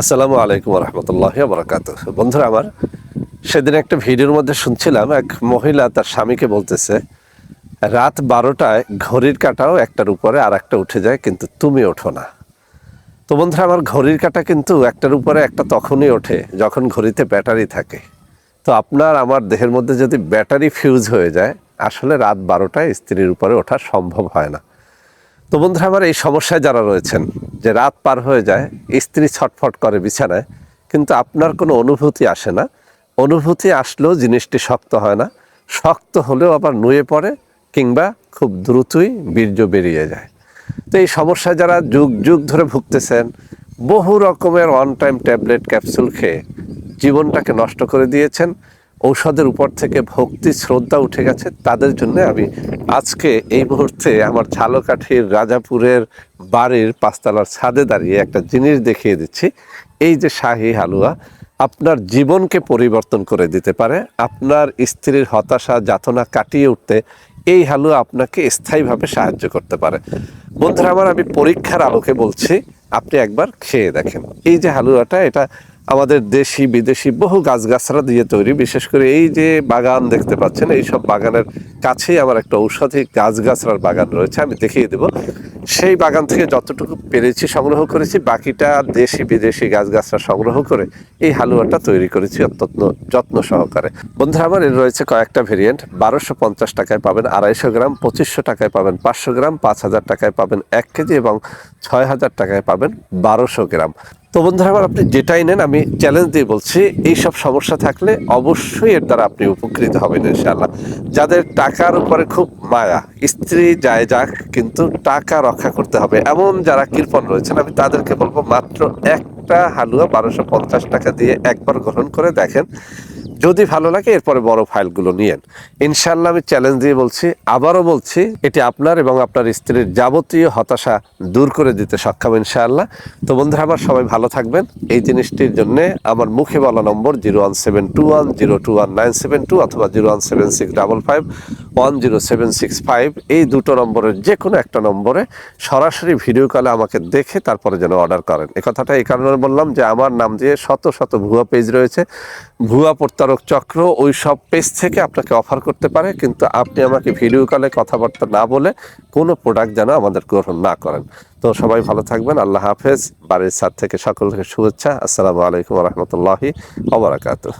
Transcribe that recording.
আসসালামু আলাইকুম রহমতুল্লাহি ওয়া বারাকাতুহু। বন্ধুরা আমার, সেদিন একটা ভিডিওর মধ্যে শুনছিলাম এক মহিলা তার স্বামীকে বলতেছে, রাত 12টায় ঘড়ির কাঁটাও একটার উপরে আর একটা উঠে যায়, কিন্তু তুমি ওঠো না। তো বন্ধুরা আমার, ঘড়ির কাঁটা কিন্তু একটার উপরে একটা তখনই ওঠে যখন ঘড়িতে ব্যাটারি থাকে। তো আপনার আমার দেহের মধ্যে যদি ব্যাটারি ফিউজ হয়ে যায়, আসলে রাত 12টায় স্ত্রীর উপরে ওঠা সম্ভব হয় না। তো বন্ধুরা আমার, এই সমস্যায় যারা রয়েছেন যে রাত পার হয়ে যায়, স্ত্রী ছটফট করে বিছানায়, কিন্তু আপনার কোনো অনুভূতি আসে না। অনুভূতি আসলেও জিনিসটি শক্ত হয় না, শক্ত হলেও আবার নুয়ে পড়ে, কিংবা খুব দ্রুতই বীর্য বেরিয়ে যায়। তো এই সমস্যায় যারা যুগ যুগ ধরে ভুগতেছেন, বহু রকমের অন টাইম ট্যাবলেট ক্যাপসুল খেয়ে জীবনটাকে নষ্ট করে দিয়েছেন, ঔষধের উপর থেকে ভক্তি শ্রদ্ধা উঠে গেছে, তাদের জন্য আমি আজকে এই মুহূর্তে আমার ঝালকাঠির রাজাপুরের বাড়ির পাঁচতলার ছাদে দাঁড়িয়ে একটা জিনিস দেখিয়ে দিচ্ছি। এই যে শাহী হালুয়া আপনার জীবনকে পরিবর্তন করে দিতে পারে। আপনার স্ত্রীর হতাশা যাতনা কাটিয়ে উঠতে এই হালুয়া আপনাকে স্থায়ীভাবে সাহায্য করতে পারে। বন্ধুরা আমার, আমি পরীক্ষার আলোকে বলছি, আপনি একবার খেয়ে দেখেন। এই যে হালুয়াটা, এটা আমাদের দেশি বিদেশি বহু গাছগাছরা দিয়ে তৈরি। বিশেষ করে এই যে বাগান দেখতে পাচ্ছেন, এই সব বাগানের কাছেই আমার একটা ঔষধি গাছগাছরার বাগান রয়েছে, আমি দেখিয়ে দেব। সেই বাগান থেকে যতটুকু পেরেছি সংগ্রহ করেছি, বাকিটা দেশি বিদেশি গাছগাছরা সংগ্রহ করে এই হালুয়াটা তৈরি করেছি অত্যন্ত যত্ন সহকারে। বন্ধুরা আমার, এর রয়েছে কয়েকটা ভেরিয়েন্ট। 1250 টাকায় পাবেন 250 গ্রাম, 2500 টাকায় পাবেন 500 গ্রাম, 5000 টাকায় পাবেন 1 কেজি এবং 6000 টাকায় পাবেন 1200 গ্রাম। তো বন্ধুরা আমার, আপনি যেটাই নেন, আমি চ্যালেঞ্জ দিয়ে বলছি, এই সব সমস্যা থাকলে অবশ্যই এর দ্বারা আপনি উপকৃত হবেন ইনশাআল্লাহ। যাদের টাকার উপরে খুব মায়া, স্ত্রী যায় যাক, কিন্তু টাকা রক্ষা করতে হবে, এমন যারা কৃপণ রয়েছেন, আমি তাদেরকে বলবো মাত্র একটা হালুয়া 1250 টাকা দিয়ে একবার গ্রহণ করে দেখেন। যদি ভালো লাগে এরপরে বড় ফাইলগুলো নিয়েন ইনশাআল্লাহ। আমি চ্যালেঞ্জ দিয়ে বলছি, আবারও বলছি, এটি আপনার এবং আপনার স্ত্রীর যাবতীয় হতাশা দূর করে দিতে সক্ষম ইনশাআল্লাহ। তো বন্ধুরা আমার, সবাই ভালো থাকবেন। এই জিনিসটির জন্য আমার মুখে বলা নম্বর 01721021972 অথবা 01655107665, এই দুটো নম্বরের যে কোনো একটা নম্বরে সরাসরি ভিডিও কলে আমাকে দেখে তারপরে যেন অর্ডার করেন। এ কথাটা এই কারণে বললাম যে আমার নাম দিয়ে শত শত ভুয়া পেজ রয়েছে, ভুয়া প্রতারক চক্র ওই সব পেজ থেকে আপনাকে অফার করতে পারে, কিন্তু আপনি আমাকে ভিডিও কলে কথাবার্তা না বলে কোনো প্রোডাক্ট যেন আমাদের গ্রহণ না করেন। তো সবাই ভালো থাকবেন, আল্লাহ হাফেজ। বাড়ির ছাদ থেকে সকলকে শুভেচ্ছা। আসসালামু আলাইকুম রহমতুল্লাহি ওয়া বারাকাতুহু।